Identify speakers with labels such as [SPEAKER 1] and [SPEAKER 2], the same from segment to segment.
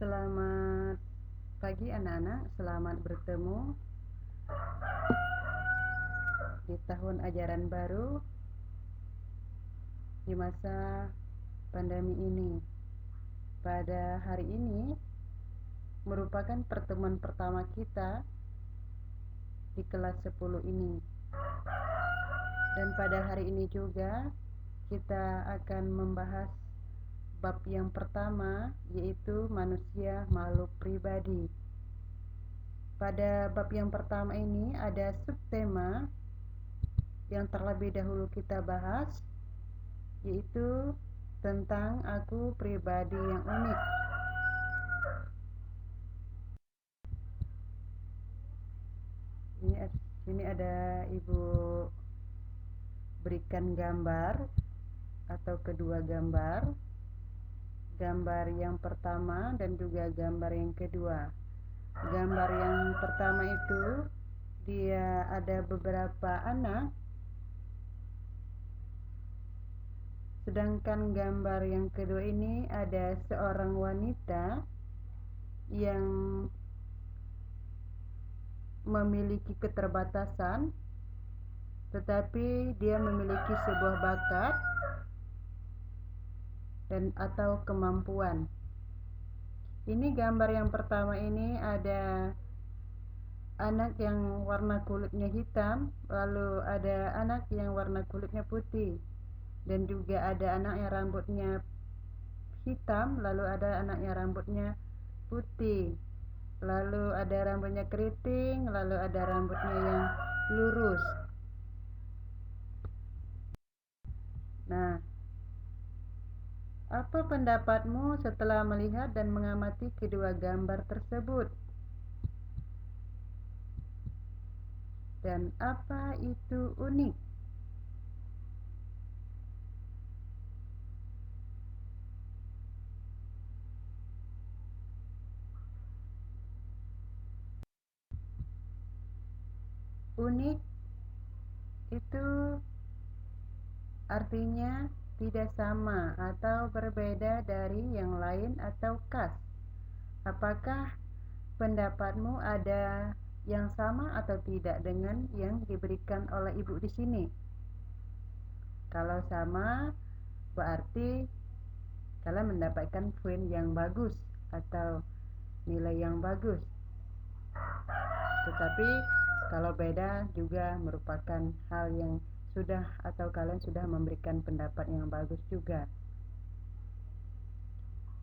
[SPEAKER 1] Selamat pagi anak-anak, selamat bertemu di tahun ajaran baru di masa pandemi ini. Pada hari ini merupakan pertemuan pertama kita di kelas 10 ini. Dan pada hari ini juga kita akan membahas bab yang pertama, yaitu manusia makhluk pribadi. Pada bab yang pertama ini ada subtema yang terlebih dahulu kita bahas, yaitu tentang aku pribadi yang unik. Ini ada Ibu berikan gambar atau kedua gambar. Gambar yang pertama dan juga gambar yang kedua. Gambar yang pertama itu dia ada beberapa anak, sedangkan gambar yang kedua ini ada seorang wanita yang memiliki keterbatasan, tetapi dia memiliki sebuah bakat dan atau kemampuan. Ini gambar yang pertama ini ada anak yang warna kulitnya hitam, lalu ada anak yang warna kulitnya putih, dan juga ada anak yang rambutnya hitam, lalu ada anak yang rambutnya putih, lalu ada rambutnya keriting, lalu ada rambutnya yang lurus. Nah, apa pendapatmu setelah melihat dan mengamati kedua gambar tersebut? Dan apa itu unik? Unik itu artinya tidak sama atau berbeda dari yang lain atau khas. Apakah pendapatmu ada yang sama atau tidak dengan yang diberikan oleh ibu di sini? Kalau sama, berarti kalian mendapatkan poin yang bagus atau nilai yang bagus. Tetapi kalau beda juga merupakan hal yang sudah atau kalian sudah memberikan pendapat yang bagus juga.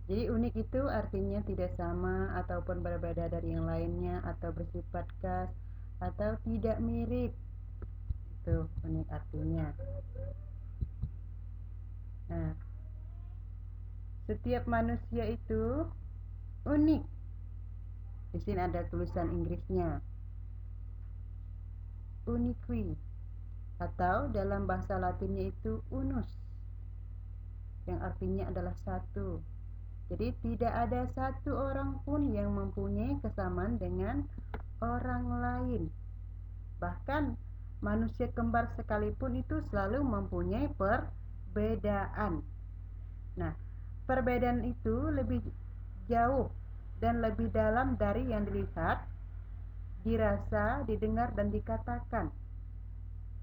[SPEAKER 1] Jadi unik itu artinya tidak sama ataupun berbeda dari yang lainnya atau bersifat khas atau tidak mirip. Itu unik artinya. Nah, setiap manusia itu unik. Di sini ada tulisan Inggrisnya. Uniqui, atau dalam bahasa Latinnya itu unus, yang artinya adalah satu. Jadi tidak ada satu orang pun yang mempunyai kesamaan dengan orang lain. Bahkan manusia kembar sekalipun itu selalu mempunyai perbedaan. Nah, perbedaan itu lebih jauh dan lebih dalam dari yang dilihat, dirasa, didengar, dan dikatakan.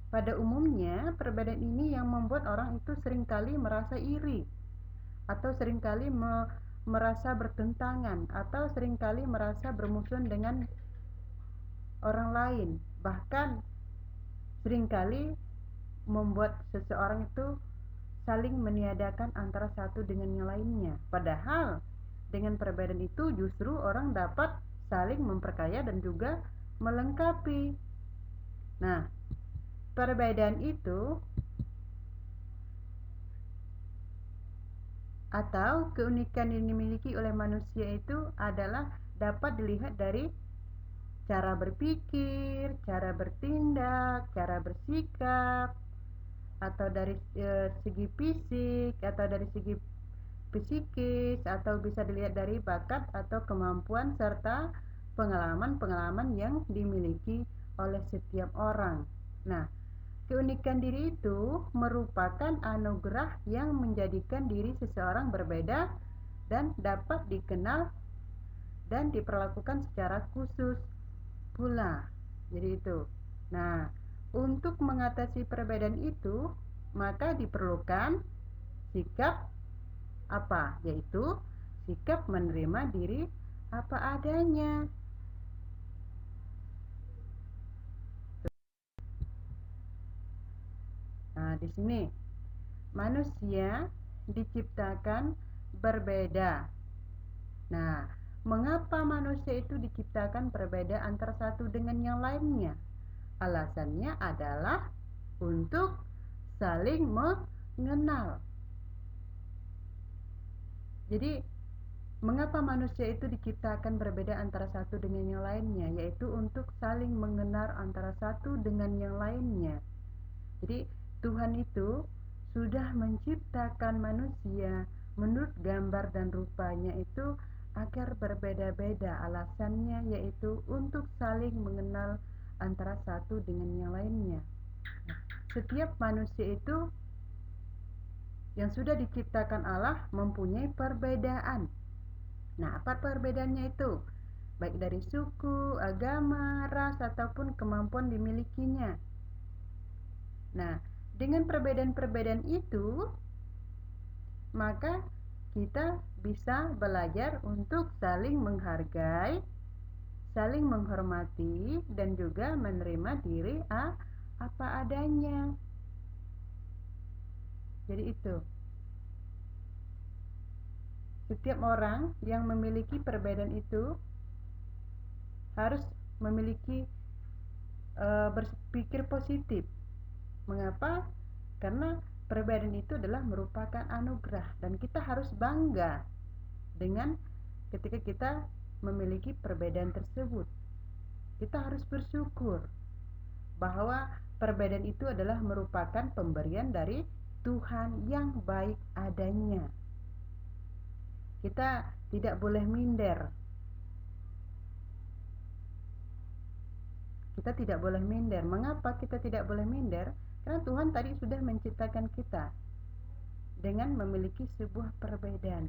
[SPEAKER 1] Pada umumnya, perbedaan ini yang membuat orang itu seringkali merasa iri, atau seringkali merasa bertentangan, atau seringkali merasa bermusuhan dengan orang lain. Bahkan seringkali membuat seseorang itu saling meniadakan antara satu dengan yang lainnya. Padahal dengan perbedaan itu justru orang dapat saling memperkaya dan juga melengkapi. Nah, perbedaan itu atau keunikan yang dimiliki oleh manusia itu adalah dapat dilihat dari cara berpikir, cara bertindak, cara bersikap, atau dari segi fisik, atau dari segi psikis, atau bisa dilihat dari bakat atau kemampuan serta pengalaman-pengalaman yang dimiliki oleh setiap orang. Nah, keunikan diri itu merupakan anugerah yang menjadikan diri seseorang berbeda dan dapat dikenal dan diperlakukan secara khusus pula. Jadi itu. Nah, untuk mengatasi perbedaan itu, maka diperlukan sikap apa? Yaitu sikap menerima diri apa adanya. Nah, di sini manusia diciptakan berbeda. Nah, mengapa manusia itu diciptakan berbeda antara satu dengan yang lainnya? Alasannya adalah untuk saling mengenal. Jadi, mengapa manusia itu diciptakan berbeda antara satu dengan yang lainnya? Yaitu untuk saling mengenal antara satu dengan yang lainnya. Jadi, Tuhan itu sudah menciptakan manusia menurut gambar dan rupanya itu agar berbeda-beda. Alasannya yaitu untuk saling mengenal antara satu dengan yang lainnya. Setiap manusia itu yang sudah diciptakan Allah mempunyai perbedaan. Nah, apa perbedaannya itu? Baik dari suku, agama, ras, ataupun kemampuan dimilikinya. Nah, dengan perbedaan-perbedaan itu, maka kita bisa belajar untuk saling menghargai, saling menghormati, dan juga menerima diri apa adanya. Jadi itu. Setiap orang yang memiliki perbedaan itu harus memiliki berpikir positif. Mengapa? Karena perbedaan itu adalah merupakan anugerah dan kita harus bangga dengan ketika kita memiliki perbedaan tersebut. Kita harus bersyukur bahwa perbedaan itu adalah merupakan pemberian dari Tuhan yang baik adanya. Kita tidak boleh minder. Kita tidak boleh minder. Mengapa kita tidak boleh minder? Karena Tuhan tadi sudah menciptakan kita dengan memiliki sebuah perbedaan.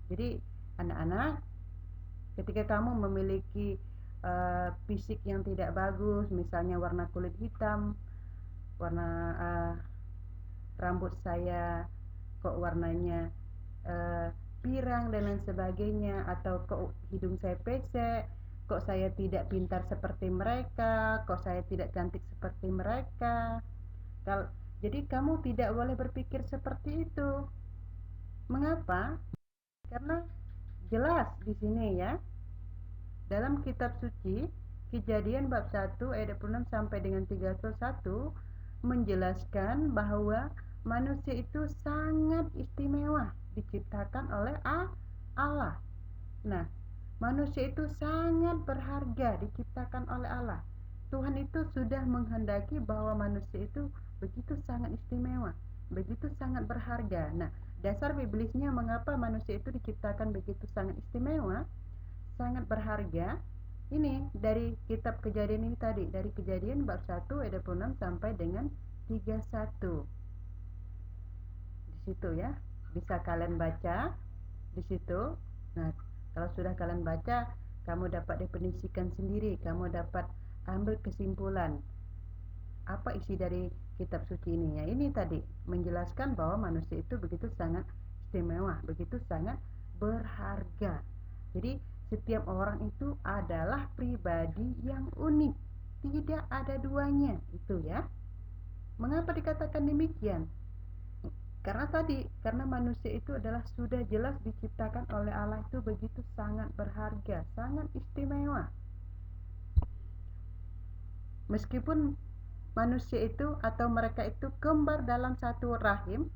[SPEAKER 1] Jadi anak-anak, ketika kamu memiliki fisik yang tidak bagus, misalnya warna kulit hitam, warna rambut saya kok warnanya pirang dan lain sebagainya, atau kok hidung saya pesek, kok saya tidak pintar seperti mereka, kok saya tidak cantik seperti mereka. Jadi kamu tidak boleh berpikir seperti itu. Mengapa? Karena jelas di sini ya, dalam kitab suci Kejadian bab 1 ayat 26 sampai dengan 31 menjelaskan bahwa manusia itu sangat istimewa diciptakan oleh Allah. Nah, manusia itu sangat berharga diciptakan oleh Allah. Tuhan itu sudah menghendaki bahwa manusia itu begitu sangat istimewa, begitu sangat berharga. Nah, dasar biblisnya mengapa manusia itu diciptakan begitu sangat istimewa, sangat berharga, ini dari kitab Kejadian ini tadi, dari Kejadian bab 1 ayat 26 sampai dengan 31. Di situ ya, bisa kalian baca di situ. Nah, kalau sudah kalian baca, kamu dapat definisikan sendiri, kamu dapat ambil kesimpulan apa isi dari kitab suci ini. Ya, ini tadi menjelaskan bahwa manusia itu begitu sangat istimewa, begitu sangat berharga. Jadi setiap orang itu adalah pribadi yang unik, tidak ada duanya, itu ya. Mengapa dikatakan demikian? Karena manusia itu adalah sudah jelas diciptakan oleh Allah itu begitu sangat berharga, sangat istimewa. Meskipun manusia itu atau mereka itu kembar dalam satu rahim,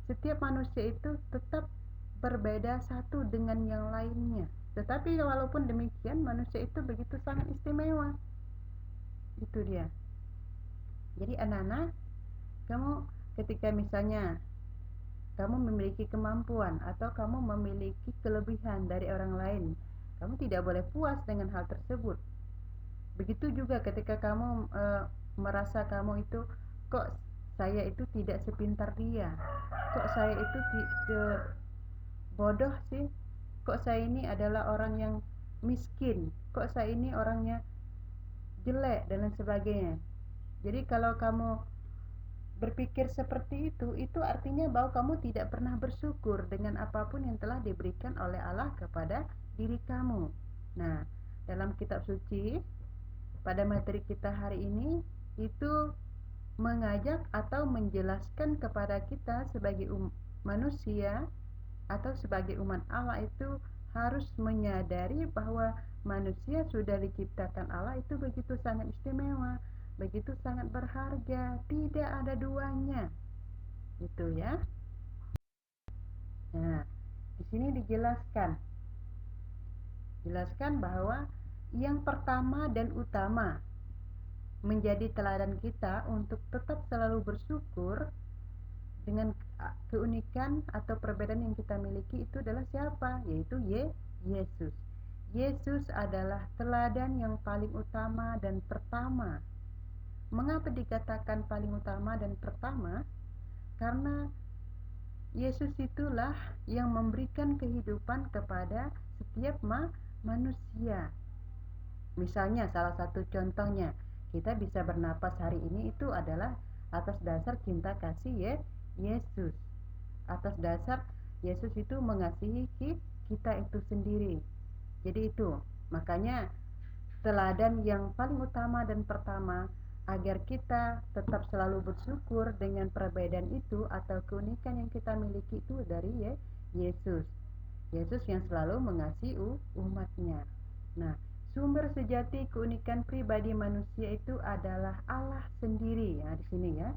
[SPEAKER 1] setiap manusia itu tetap berbeda satu dengan yang lainnya. Tetapi walaupun demikian, manusia itu begitu sangat istimewa. Itu dia. Jadi anak-anak, kamu ketika misalnya kamu memiliki kemampuan atau kamu memiliki kelebihan dari orang lain, kamu tidak boleh puas dengan hal tersebut. Begitu juga ketika kamu merasa kamu itu, kok saya itu tidak sepintar dia, kok saya itu bodoh sih, kok saya ini adalah orang yang miskin, kok saya ini orangnya jelek dan lain sebagainya. Jadi kalau kamu berpikir seperti itu artinya bahwa kamu tidak pernah bersyukur dengan apapun yang telah diberikan oleh Allah kepada diri kamu. Nah, dalam kitab suci pada materi kita hari ini itu mengajak atau menjelaskan kepada kita sebagai manusia atau sebagai umat Allah itu harus menyadari bahwa manusia sudah diciptakan Allah itu begitu sangat istimewa, begitu sangat berharga, tidak ada duanya. Itu ya. Nah, di sini dijelaskan bahwa yang pertama dan utama menjadi teladan kita untuk tetap selalu bersyukur dengan keunikan atau perbedaan yang kita miliki itu adalah siapa? Yaitu Yesus. Yesus adalah teladan yang paling utama dan pertama. Mengapa dikatakan paling utama dan pertama? Karena Yesus itulah yang memberikan kehidupan kepada setiap manusia. Misalnya salah satu contohnya, kita bisa bernapas hari ini itu adalah atas dasar cinta kasih Yesus. Atas dasar Yesus itu mengasihi kita itu sendiri. Jadi itu, makanya teladan yang paling utama dan pertama agar kita tetap selalu bersyukur dengan perbedaan itu atau keunikan yang kita miliki itu dari Yesus. Yesus yang selalu mengasihi umatnya. Nah, sumber sejati keunikan pribadi manusia itu adalah Allah sendiri ya di sini ya.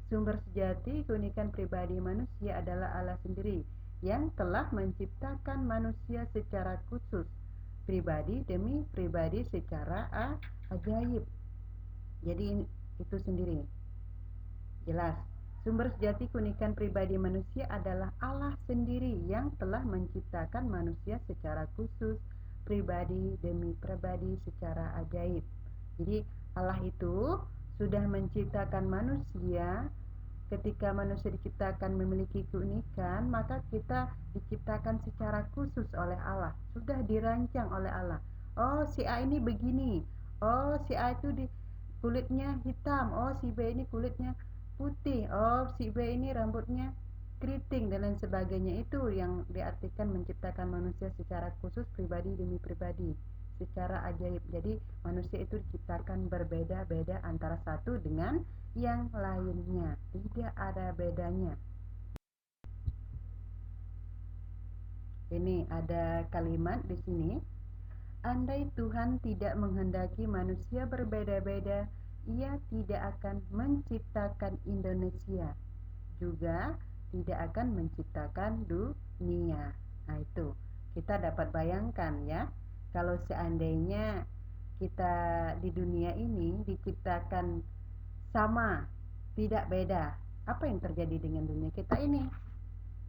[SPEAKER 1] Sumber sejati keunikan pribadi manusia adalah Allah sendiri yang telah menciptakan manusia secara khusus, pribadi demi pribadi secara ajaib. Jadi itu sendiri. Jelas. Sumber sejati keunikan pribadi manusia adalah Allah sendiri yang telah menciptakan manusia secara khusus, pribadi demi pribadi secara ajaib. Jadi Allah itu sudah menciptakan manusia. Ketika manusia diciptakan memiliki keunikan, maka kita diciptakan secara khusus oleh Allah. Sudah dirancang oleh Allah. Oh, si A ini begini. Oh, si A itu kulitnya hitam. Oh, si B ini kulitnya putih. Oh, si B ini rambutnya keriting dan lain sebagainya. Itu yang diartikan menciptakan manusia secara khusus, pribadi demi pribadi, secara ajaib. Jadi manusia itu diciptakan berbeda-beda antara satu dengan yang lainnya, tidak ada bedanya. Ini ada kalimat di sini. Andai Tuhan tidak menghendaki manusia berbeda-beda, Ia tidak akan menciptakan Indonesia, juga tidak akan menciptakan dunia. Nah itu, kita dapat bayangkan ya, kalau seandainya kita di dunia ini diciptakan sama, tidak beda, apa yang terjadi dengan dunia kita ini?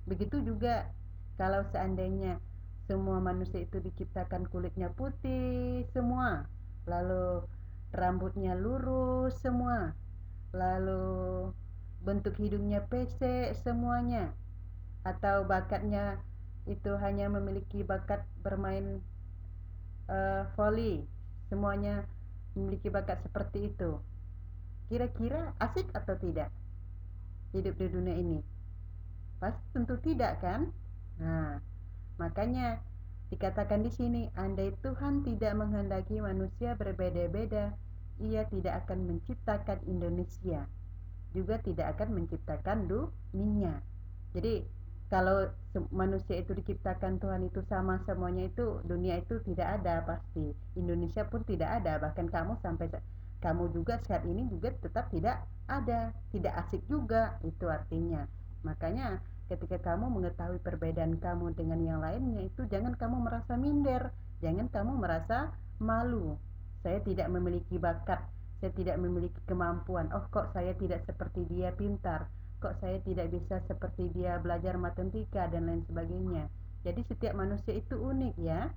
[SPEAKER 1] Begitu juga kalau seandainya semua manusia itu diciptakan kulitnya putih semua, lalu rambutnya lurus semua, lalu bentuk hidungnya pesek semuanya, atau bakatnya itu hanya memiliki bakat bermain voli, semuanya memiliki bakat seperti itu. Kira-kira asik atau tidak hidup di dunia ini? Pasti tentu tidak kan? Nah, makanya dikatakan di sini, andai Tuhan tidak menghendaki manusia berbeda-beda, Ia tidak akan menciptakan Indonesia, juga tidak akan menciptakan dunia. Jadi kalau manusia itu diciptakan Tuhan itu sama semuanya, itu dunia itu tidak ada pasti, Indonesia pun tidak ada, bahkan kamu juga saat ini juga tetap tidak ada, tidak asik juga, itu artinya. Makanya ketika kamu mengetahui perbedaan kamu dengan yang lainnya, itu jangan kamu merasa minder, jangan kamu merasa malu. Saya tidak memiliki bakat, saya tidak memiliki kemampuan. Oh, kok saya tidak seperti dia pintar, kok saya tidak bisa seperti dia belajar matematika dan lain sebagainya. Jadi setiap manusia itu unik ya.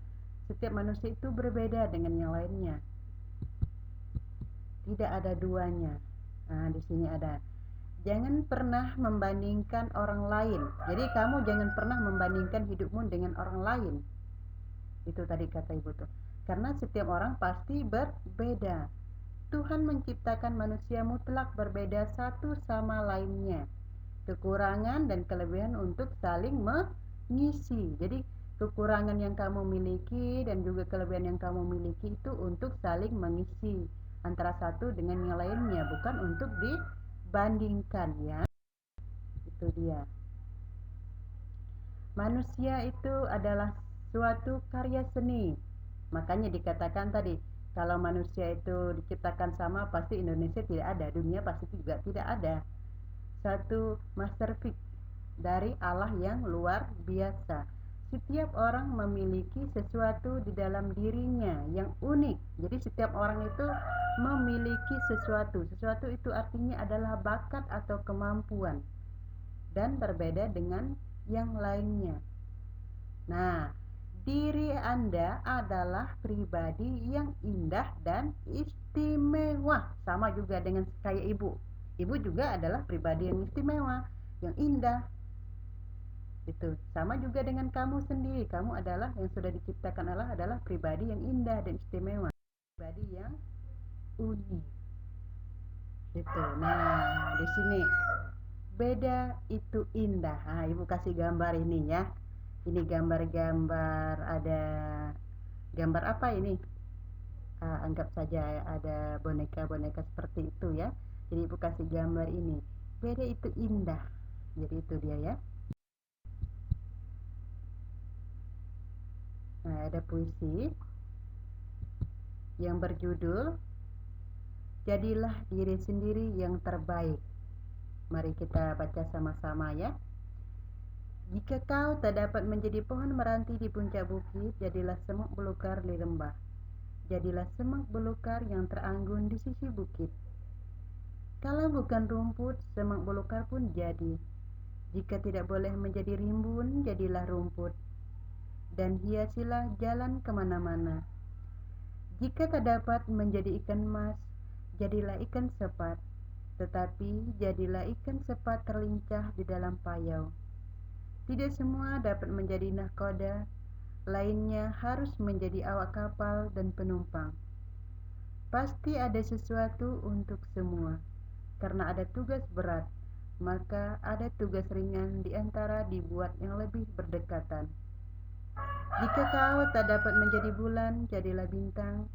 [SPEAKER 1] Setiap manusia itu berbeda dengan yang lainnya. Tidak ada duanya. Nah, di sini ada. Jangan pernah membandingkan orang lain. Jadi kamu jangan pernah membandingkan hidupmu dengan orang lain. Itu tadi kata ibu tuh. Karena setiap orang pasti berbeda. Tuhan menciptakan manusia mutlak berbeda satu sama lainnya. Kekurangan dan kelebihan untuk saling mengisi. Jadi kekurangan yang kamu miliki dan juga kelebihan yang kamu miliki itu untuk saling mengisi antara satu dengan yang lainnya, bukan untuk dibandingkan ya. Itu dia. Manusia itu adalah suatu karya seni. Makanya dikatakan tadi, kalau manusia itu diciptakan sama, pasti Indonesia tidak ada, dunia pasti juga tidak ada. Satu masterpiece dari Allah yang luar biasa. Setiap orang memiliki sesuatu di dalam dirinya yang unik. Jadi setiap orang itu memiliki sesuatu. Sesuatu itu artinya adalah bakat atau kemampuan dan berbeda dengan yang lainnya. Nah, diri Anda adalah pribadi yang indah dan istimewa. Sama juga dengan kayak ibu. Ibu juga adalah pribadi yang istimewa, yang indah. Itu sama juga dengan kamu sendiri. Kamu adalah yang sudah diciptakan Allah adalah pribadi yang indah dan istimewa, pribadi yang unik. Itu. Nah, di sini beda itu indah. Nah, ibu kasih gambar ini ya. Ini gambar-gambar, ada gambar apa ini? Anggap saja ada boneka-boneka seperti itu ya. Jadi ibu kasih gambar ini. Beda itu indah. Jadi itu dia ya. Nah, ada puisi yang berjudul Jadilah Diri Sendiri Yang Terbaik. Mari kita baca sama-sama ya. Jika kau tak dapat menjadi pohon meranti di puncak bukit, jadilah semak belukar di lembah. Jadilah semak belukar yang teranggun di sisi bukit. Kalau bukan rumput, semak belukar pun jadi. Jika tidak boleh menjadi rimbun, jadilah rumput. Dan hiasilah jalan kemana-mana. Jika tak dapat menjadi ikan mas, jadilah ikan sepat. Tetapi jadilah ikan sepat terlincah di dalam payau. Tidak semua dapat menjadi nahkoda, lainnya harus menjadi awak kapal dan penumpang. Pasti ada sesuatu untuk semua. Karena ada tugas berat, maka ada tugas ringan di antara dibuat yang lebih berdekatan. Jika kau tak dapat menjadi bulan, jadilah bintang.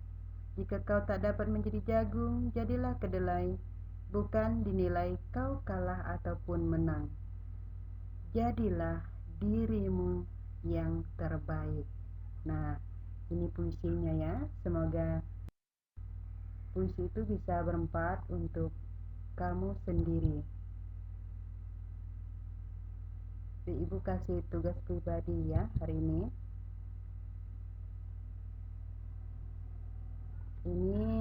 [SPEAKER 1] Jika kau tak dapat menjadi jagung, jadilah kedelai. Bukan dinilai kau kalah ataupun menang. Jadilah dirimu yang terbaik. Nah, ini puisinya ya. Semoga puisi itu bisa bermanfaat untuk kamu sendiri. Ibu kasih tugas pribadi ya hari ini. Ini